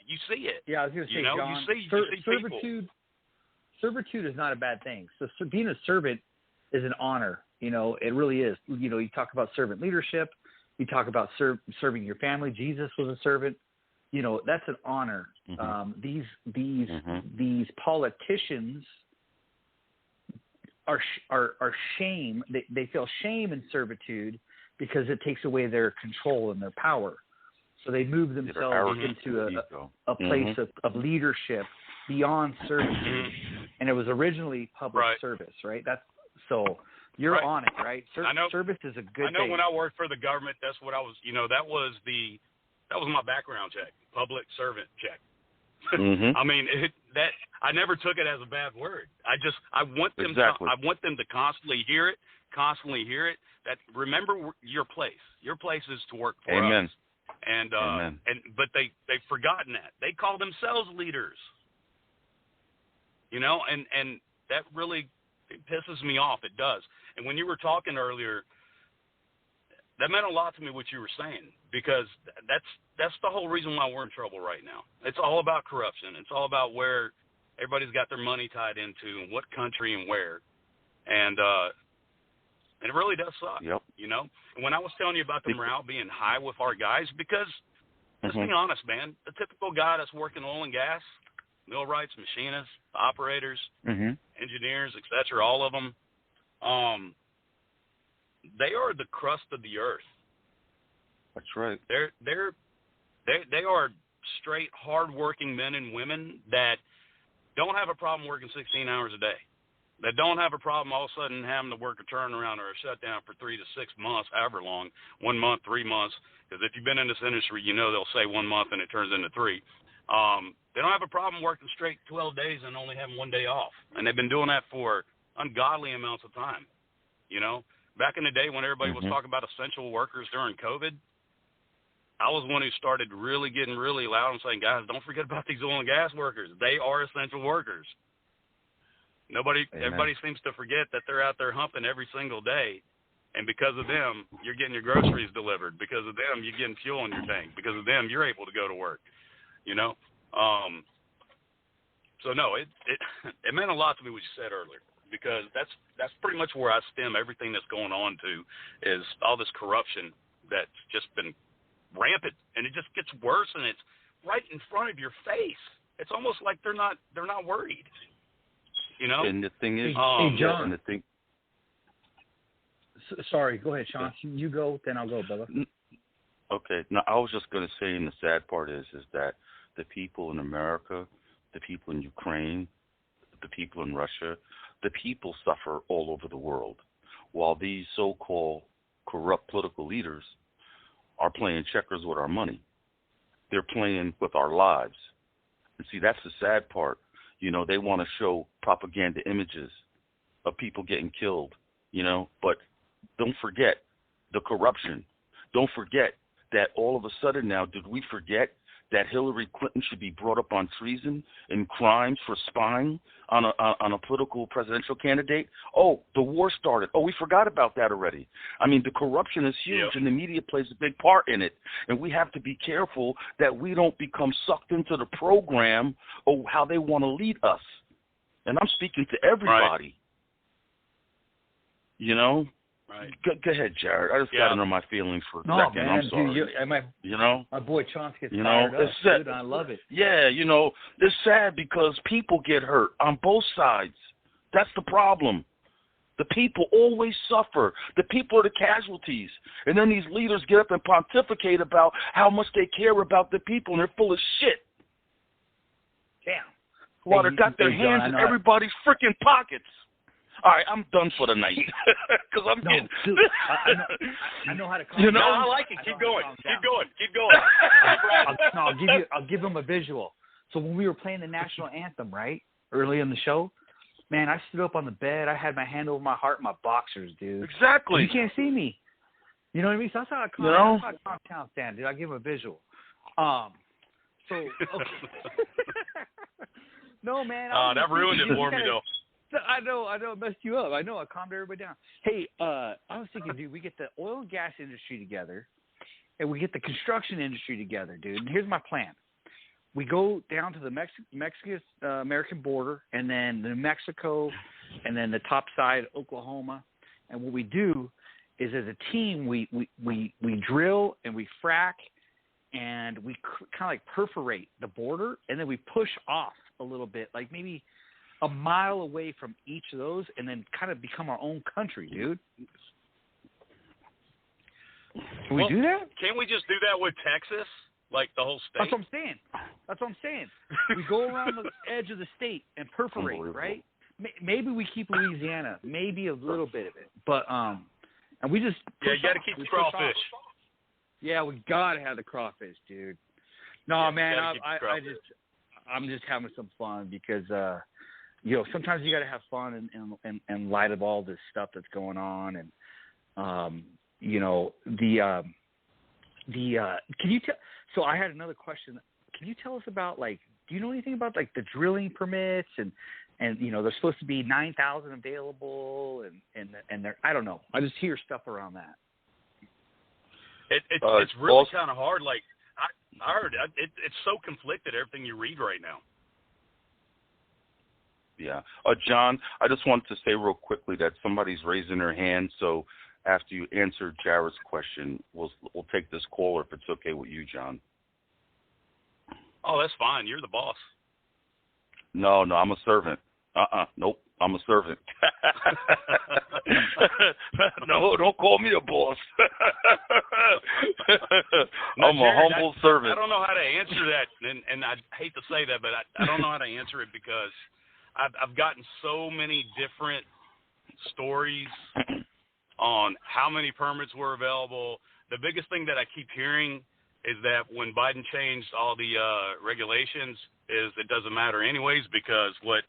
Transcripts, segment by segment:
You see it. Yeah, I was going to say, John, you see servitude. Servitude is not a bad thing. So being a servant is an honor. It really is. You talk about servant leadership. You talk about serving your family. Jesus was a servant. That's an honor. These politicians are shame. They feel shame in servitude because it takes away their control and their power. So they move themselves into a place of leadership beyond servitude. And it was originally public service, right? So you're on it, right? Service is a good thing. I know when I worked for the government, that's what I was, that was my background check, public servant check. I mean, I never took it as a bad word. I want them to constantly hear it. That remember your place. Your place is to work for us. But they've forgotten that. They call themselves leaders. And that really pisses me off. It does. And when you were talking earlier, that meant a lot to me what you were saying, because that's the whole reason why we're in trouble right now. It's all about corruption. It's all about where everybody's got their money tied into and what country and where. And it really does suck, And when I was telling you about the morale being high with our guys, because let's be honest, man, the typical guy that's working oil and gas, millwrights, machinists, operators, engineers, etc., all of them, they are the crust of the earth. That's right. They are straight, hard-working men and women that don't have a problem working 16 hours a day. That don't have a problem all of a sudden having to work a turnaround or a shutdown for 3 to 6 months, however long, 1 month, 3 months. Because if you've been in this industry, they'll say 1 month and it turns into 3. They don't have a problem working straight 12 days and only having 1 day off. And they've been doing that for ungodly amounts of time. Back in the day when everybody was talking about essential workers during COVID, I was one who started really getting really loud and saying, guys, don't forget about these oil and gas workers. They are essential workers. Everybody seems to forget that they're out there humping every single day. And because of them, you're getting your groceries delivered. Because of them, you're getting fuel in your tank. Because of them, you're able to go to work. So no, it meant a lot to me what you said earlier, because that's pretty much where I stem everything that's going on to, is all this corruption that's just been rampant, and it just gets worse, and it's right in front of your face. It's almost like they're not worried. And the thing is, John. Sorry, go ahead, Sean. You go, then I'll go, brother. Okay. No, I was just going to say, and the sad part is that the people in America, the people in Ukraine, the people in Russia, the people suffer all over the world, while these so-called corrupt political leaders are playing checkers with our money. They're playing with our lives. And see, that's the sad part. They want to show propaganda images of people getting killed, but don't forget the corruption. Don't forget that all of a sudden now, did we forget that Hillary Clinton should be brought up on treason and crimes for spying on a political presidential candidate? Oh, the war started. Oh, we forgot about that already. I mean, the corruption is huge, and the media plays a big part in it. And we have to be careful that we don't become sucked into the program of how they want to lead us. And I'm speaking to everybody. Right. Right. Go ahead, Jarrod. I just got to know my feelings for a second. Man, I'm sorry. Dude, my boy Chauncey gets fired up, dude, I love it. Yeah, it's sad because people get hurt on both sides. That's the problem. The people always suffer. The people are the casualties. And then these leaders get up and pontificate about how much they care about the people, and they're full of shit. Damn. While they got their hands in everybody's freaking pockets. All right, I'm done for the night because I'm getting. Dude, I know how to calm down. I like it. Keep going. Keep going. I'll give them a visual. So when we were playing the national anthem, right, early in the show, man, I stood up on the bed. I had my hand over my heart, my boxers, dude. Exactly. You can't see me. You know what I mean? So that's how I calm down, dude. I give them a visual. So okay. No, man. That ruined it for me, though. I know, it messed you up. I know, I calmed everybody down. Hey, I was thinking, dude, we get the oil and gas industry together, and we get the construction industry together, dude. And here's my plan. we go down to the Mexican-American border, and then New Mexico, and then the top side, Oklahoma. And what we do is, as a team, we drill and we frack, and we kind of like perforate the border, and then we push off a little bit, like maybe a mile away from each of those, and then kind of become our own country, dude. Can we do that? Can't we just do that with Texas, like the whole state? That's what I'm saying. We go around the edge of the state and perforate, right? Maybe we keep Louisiana, maybe a little bit of it, but and we just you got to keep the crawfish. Yeah, we gotta have the crawfish, dude. No, man, I'm just having some fun because sometimes you gotta have fun in light of all this stuff that's going on, and can you tell? So I had another question. Can you tell us about, like, do you know anything about, like, the drilling permits and there's supposed to be 9,000 available and I don't know. I just hear stuff around that. It's really kind of hard. Like I heard, it's so conflicted, everything you read right now. Yeah. John, I just want to say real quickly that somebody's raising their hand, so after you answer Jarrod's question, we'll take this caller if it's okay with you, John. Oh, that's fine. You're the boss. No, I'm a servant. Nope, I'm a servant. No, don't call me a boss. I'm a humble servant. I don't know how to answer that, and I hate to say that, but I don't know how to answer it because I've gotten so many different stories on how many permits were available. The biggest thing that I keep hearing is that when Biden changed all the regulations, is it doesn't matter anyways, because what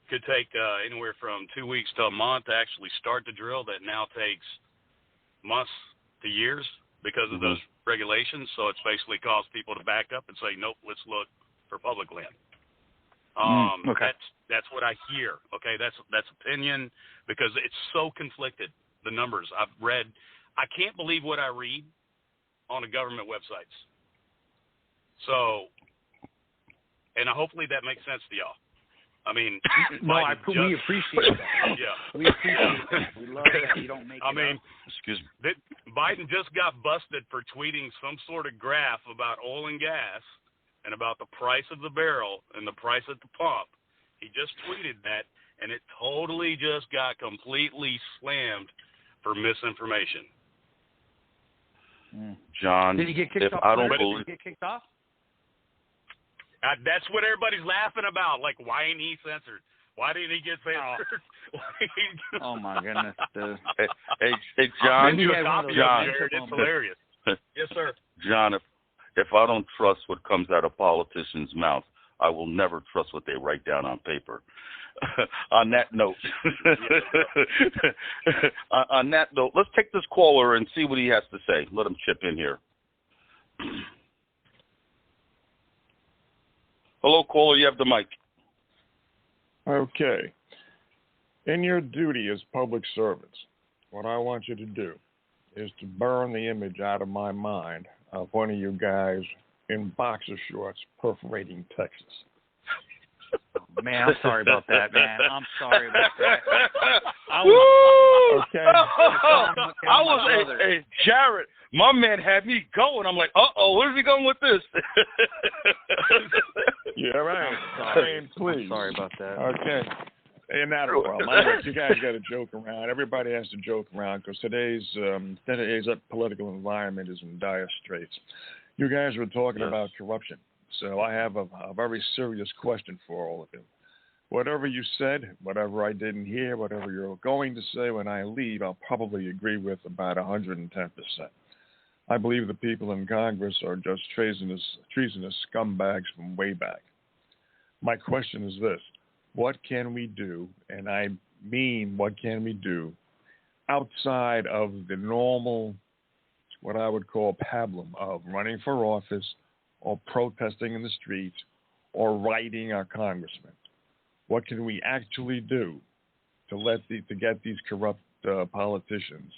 could take anywhere from 2 weeks to a month to actually start the drill, that now takes months to years because of those regulations. So it's basically caused people to back up and say, nope, let's look for public land. Okay. That's what I hear. Okay, that's opinion, because it's so conflicted. The numbers I've read, I can't believe what I read on the government websites. So, and hopefully that makes sense to y'all. I mean, we appreciate that. Yeah, we appreciate that. We love that you don't make it up. Excuse me. Biden just got busted for tweeting some sort of graph about oil and gas and about the price of the barrel and the price at the pump. He just tweeted that, and it totally just got completely slammed for misinformation. John, did he get kicked off? Did he get kicked off? That's what everybody's laughing about. Like, why ain't he censored? Why didn't he get censored? Oh my goodness, dude. Hey, John. John, it's hilarious. Yes, sir. John, if I don't trust what comes out of politicians' mouths, I will never trust what they write down on paper. On that note, let's take this caller and see what he has to say. Let him chip in here. Hello, caller. You have the mic. Okay. In your duty as public servants, what I want you to do is to burn the image out of my mind of one of you guys in boxer shorts perforating Texas. Man, I'm sorry about that, man. I'm sorry about that. Hey, Jarrod, my man had me going. I'm like, where's he going with this? Yeah, right. Please. I'm sorry about that. Okay. Ain't not a problem. I know you guys got to joke around. Everybody has to joke around because today's political environment is in dire straits. You guys were talking about corruption. So I have a very serious question for all of you. Whatever you said, whatever I didn't hear, whatever you're going to say when I leave, I'll probably agree with about 110%. I believe the people in Congress are just treasonous scumbags from way back. My question is this. What can we do, and I mean what can we do, outside of the normal, what I would call pablum of running for office or protesting in the streets or writing our congressmen? What can we actually do to get these corrupt politicians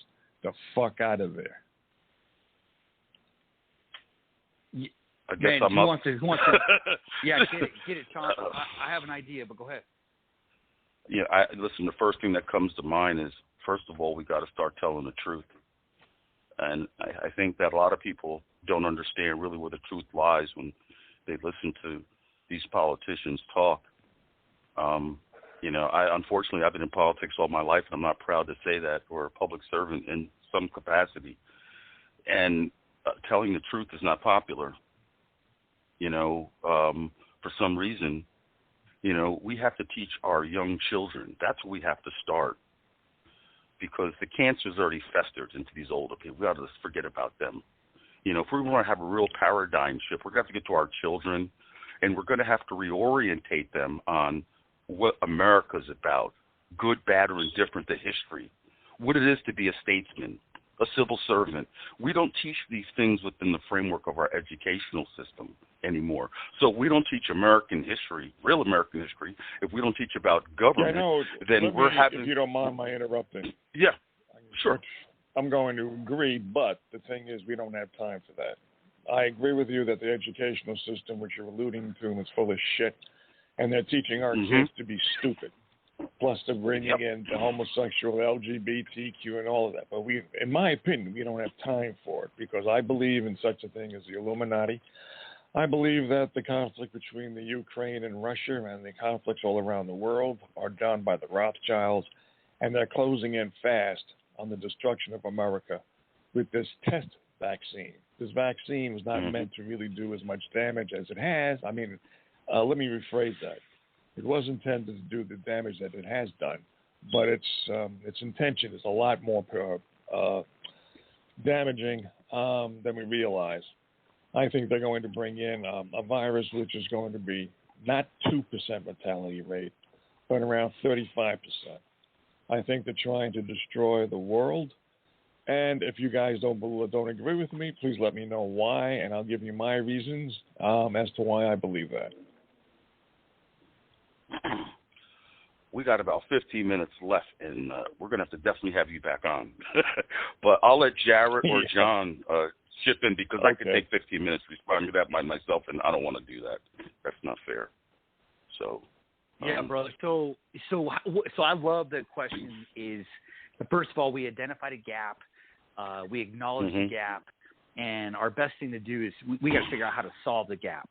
the fuck out of there? I guess Man, who wants to? Yeah, get it, Sean. I have an idea, but go ahead. Yeah, listen, the first thing that comes to mind is, first of all, we got to start telling the truth. And I think that a lot of people don't understand really where the truth lies when they listen to these politicians talk. Unfortunately, I've been in politics all my life, and I'm not proud to say that, or a public servant in some capacity. And telling the truth is not popular. For some reason, we have to teach our young children. That's where we have to start, because the cancer's already festered into these older people. We got to forget about them. If we want to have a real paradigm shift, we're going to have to get to our children, and we're going to have to reorientate them on what America's about, good, bad, or indifferent to history, what it is to be a statesman, a civil servant. We don't teach these things within the framework of our educational system anymore. So if we don't teach American history, real American history, if we don't teach about government, then we're having... If you don't mind my interrupting. Yeah, sure. I'm going to agree, but the thing is, we don't have time for that. I agree with you that the educational system, which you're alluding to, is full of shit, and they're teaching our kids to be stupid. Plus they're bringing in the homosexual, LGBTQ, and all of that. But in my opinion, we don't have time for it, because I believe in such a thing as the Illuminati. I believe that the conflict between the Ukraine and Russia and the conflicts all around the world are done by the Rothschilds, and they're closing in fast on the destruction of America with this test vaccine. This vaccine was not meant to really do as much damage as it has. I mean, let me rephrase that. It was intended to do the damage that it has done, but its intention is a lot more damaging than we realize. I think they're going to bring in a virus which is going to be not 2% mortality rate, but around 35%. I think they're trying to destroy the world. And if you guys don't agree with me, please let me know why, and I'll give you my reasons as to why I believe that. We got about 15 minutes left, and we're going to have to definitely have you back on. But I'll let Jarrod or John chip in, because I could take 15 minutes responding to that by myself, and I don't want to do that. That's not fair. So, yeah, brother. So I love the question is, first of all, we identified a gap. We acknowledge the gap, and our best thing to do is we got to figure out how to solve the gap.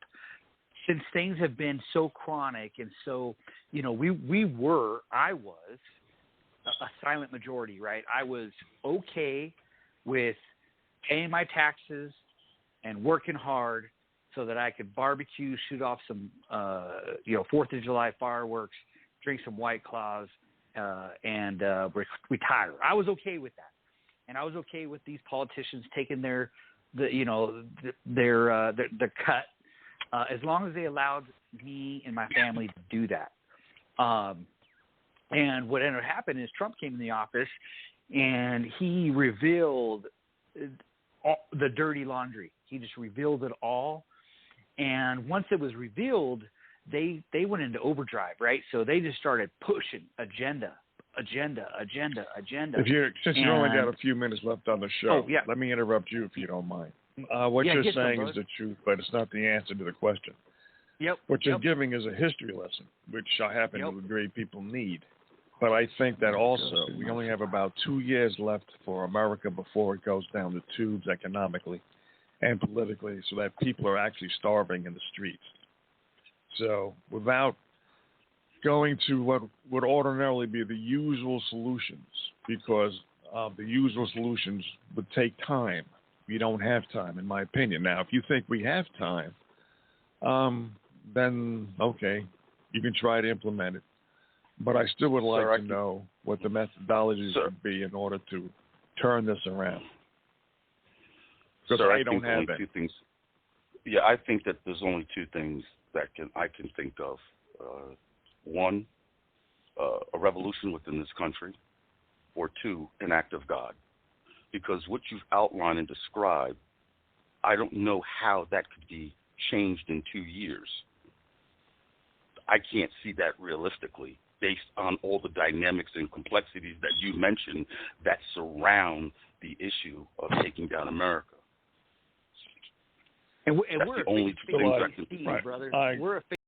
Since things have been so chronic and so, I was a silent majority, right? I was okay with paying my taxes and working hard so that I could barbecue, shoot off some, 4th of July fireworks, drink some White Claws, and retire. I was okay with that. And I was okay with these politicians taking their cut. As long as they allowed me and my family to do that. And what ended up happening is Trump came in the office and he revealed the dirty laundry. He just revealed it all. And once it was revealed, they went into overdrive, right? So they just started pushing agenda. Since you only got a few minutes left on the show, let me interrupt you if you don't mind. What you're saying is the truth, but it's not the answer to the question. What you're giving is a history lesson, which I happen to agree people need. But I think that also we only have about 2 years left for America before it goes down the tubes economically and politically, so that people are actually starving in the streets. So without going to what would ordinarily be the usual solutions, because the usual solutions would take time. We don't have time, in my opinion. Now, if you think we have time, then, okay, you can try to implement it. But I still would like to know what the methodologies would be in order to turn this around. Because I don't have it. Yeah, I think that there's only two things that I can think of. One, a revolution within this country, or two, an act of God. Because what you've outlined and described, I don't know how that could be changed in 2 years. I can't see that realistically, based on all the dynamics and complexities that you mentioned that surround the issue of taking down America. And That's we're the a only fake two things I can Steve, right. brother. I, we're a fake